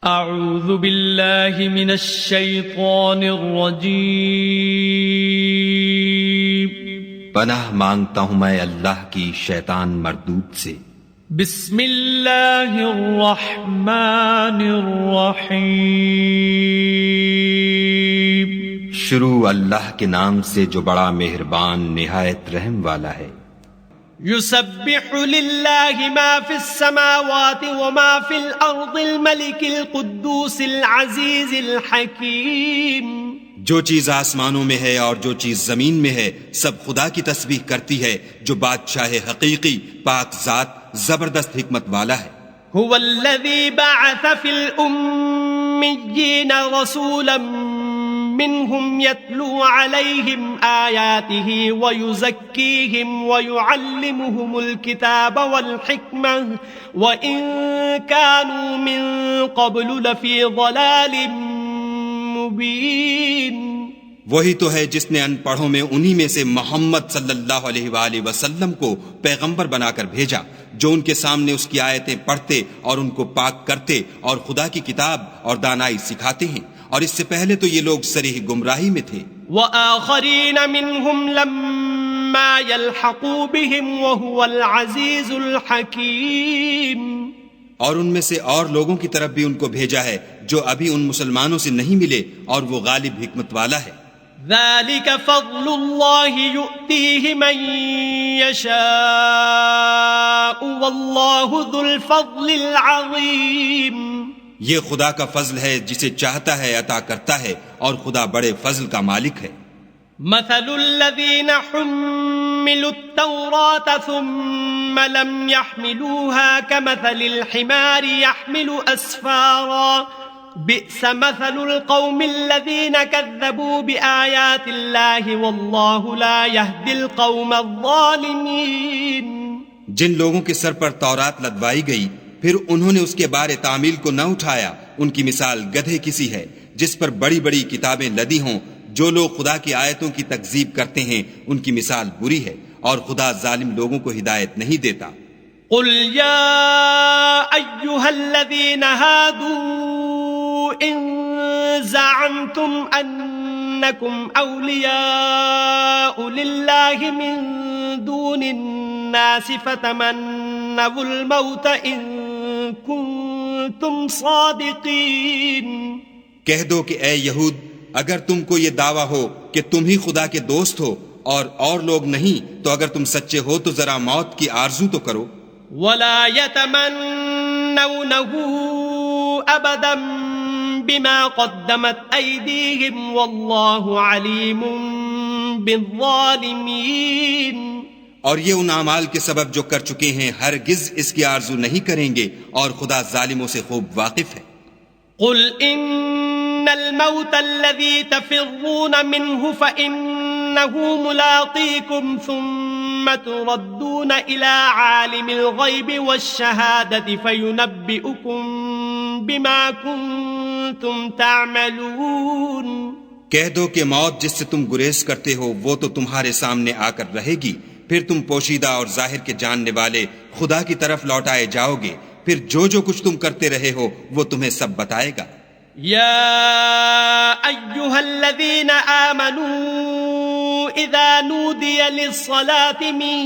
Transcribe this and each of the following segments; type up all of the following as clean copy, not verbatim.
اعوذ باللہ من الشیطان الرجیم، پناہ مانگتا ہوں میں اللہ کی شیطان مردود سے۔ بسم اللہ الرحمن الرحیم، شروع اللہ کے نام سے جو بڑا مہربان نہایت رحم والا ہے۔ یسبح للہ ما فی السماوات وما فی الارض الملک القدوس العزیز الحکیم۔ جو چیز آسمانوں میں ہے اور جو چیز زمین میں ہے سب خدا کی تسبیح کرتی ہے، جو بادشاہ حقیقی، پاک ذات، زبردست حکمت والا ہے۔ هو الذی بعث فی الأمیین رسولا منهم يتلو عليهم آياته ويزكيهم ويعلمهم الكتاب والحكمة وإن كانوا من قبل لفي ضلال مبين۔ وہی تو ہے جس نے ان پڑھوں میں انہی میں سے محمد صلی اللہ علیہ وآلہ وسلم کو پیغمبر بنا کر بھیجا، جو ان کے سامنے اس کی آیتیں پڑھتے اور ان کو پاک کرتے اور خدا کی کتاب اور دانائی سکھاتے ہیں، اور اس سے پہلے تو یہ لوگ صریح گمراہی میں تھے۔ وآخرین منہم لما یلحقوا بہم وہو العزیز الحکیم، اور ان میں سے اور لوگوں کی طرف بھی ان کو بھیجا ہے جو ابھی ان مسلمانوں سے نہیں ملے، اور وہ غالب حکمت والا ہے۔ ذالک فضل اللہ یؤتیہ من یشاء واللہ ذو الفضل العظیم۔ یہ خدا کا فضل ہے، جسے چاہتا ہے عطا کرتا ہے، اور خدا بڑے فضل کا مالک ہے۔ مثل الذین حملوا التوراة ثم لم يحملوها كمثل الحمار يحمل أسفارا بئس مثل القوم الذين كذبوا بآيات الله والله لا يهدي القوم الظالمين۔ جن لوگوں کے سر پر تورات لدوائی گئی پھر انہوں نے اس کے بارے تعمیل کو نہ اٹھایا، ان کی مثال گدھے کسی ہے جس پر بڑی بڑی کتابیں لدی ہوں۔ جو لوگ خدا کی آیتوں کی تکذیب کرتے ہیں ان کی مثال بری ہے، اور خدا ظالم لوگوں کو ہدایت نہیں دیتا۔ قل یا ایہا الذین ہادوا ان زعمتم انکم اولیاء للہ من دون الناس فتمنوا الموت ان کنتم صادقین۔ کہہ دو کہ اے یہود، اگر تم کو یہ دعویٰ ہو کہ تم ہی خدا کے دوست ہو اور لوگ نہیں، تو اگر تم سچے ہو تو ذرا موت کی آرزو تو کرو۔ ولا يتمنونه ابدا بما قدمت ایدیہم واللہ علیم بالظالمین۔ اور یہ ان اعمال کے سبب جو کر چکے ہیں ہرگز اس کی آرزو نہیں کریں گے، اور خدا ظالموں سے خوب واقف ہے۔ قل ان الموت الذي تفرون منه فإنه ملاقيكم ثم تردون إلى عالم الغيب والشهادة فينبئكم بما كنتم تعملون۔ کہہ دو کہ موت جس سے تم گریز کرتے ہو وہ تو تمہارے سامنے آ کر رہے گی، پھر تم پوشیدہ اور ظاہر کے جاننے والے خدا کی طرف لوٹائے جاؤ گے، پھر جو کچھ تم کرتے رہے ہو وہ تمہیں سب بتائے گا۔ یا ایہا الذین آمنوا اذا نودی للصلاة من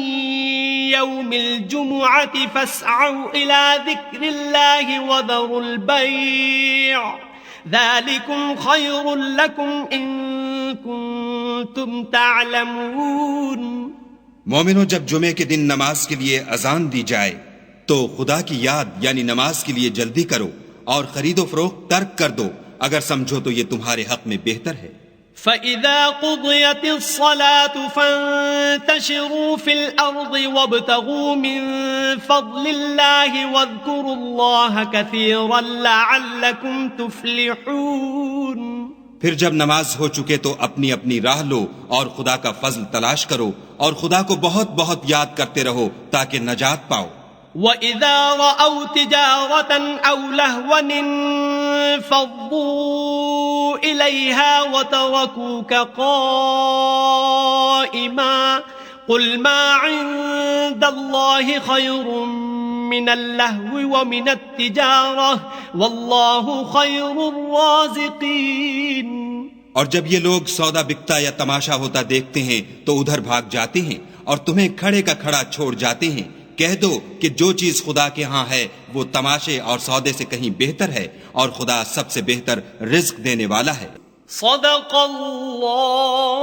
یوم الجمعة فاسعوا الى ذکر اللہ وذروا البیع ذالکم خیر لکم ان کنتم تعلمون۔ مومنوں، جب جمعے کے دن نماز کے لیے اذان دی جائے تو خدا کی یاد یعنی نماز کے لیے جلدی کرو، اور خرید و فروخت ترک کر دو اگر سمجھو تو یہ تمہارے حق میں بہتر ہے۔ فَإِذَا قُضِيَتِ الصَّلَاةُ فَانتَشِرُوا فِي الْأَرْضِ وَابْتَغُوا مِن فَضْلِ اللَّهِ وَاذْكُرُوا اللَّهَ كَثِيرًا لَعَلَّكُمْ تُفْلِحُونَ۔ پھر جب نماز ہو چکے تو اپنی اپنی راہ لو اور خدا کا فضل تلاش کرو، اور خدا کو بہت بہت یاد کرتے رہو تاکہ نجات پاؤ۔ وَإِذَا رَأَوْا تِجَارَةً أَوْ لَهْوًا انفَضُّوا إِلَيْهَا وَتَرَكُوكَ قَائِمًا قل ما عند الله خير من اللهو ومن التجارة والله خير الرازقين۔ اور جب یہ لوگ سودا بکتا یا تماشا ہوتا دیکھتے ہیں تو ادھر بھاگ جاتے ہیں اور تمہیں کھڑے کا کھڑا چھوڑ جاتے ہیں۔ کہہ دو کہ جو چیز خدا کے ہاں ہے وہ تماشے اور سودے سے کہیں بہتر ہے، اور خدا سب سے بہتر رزق دینے والا ہے۔ صدق اللہ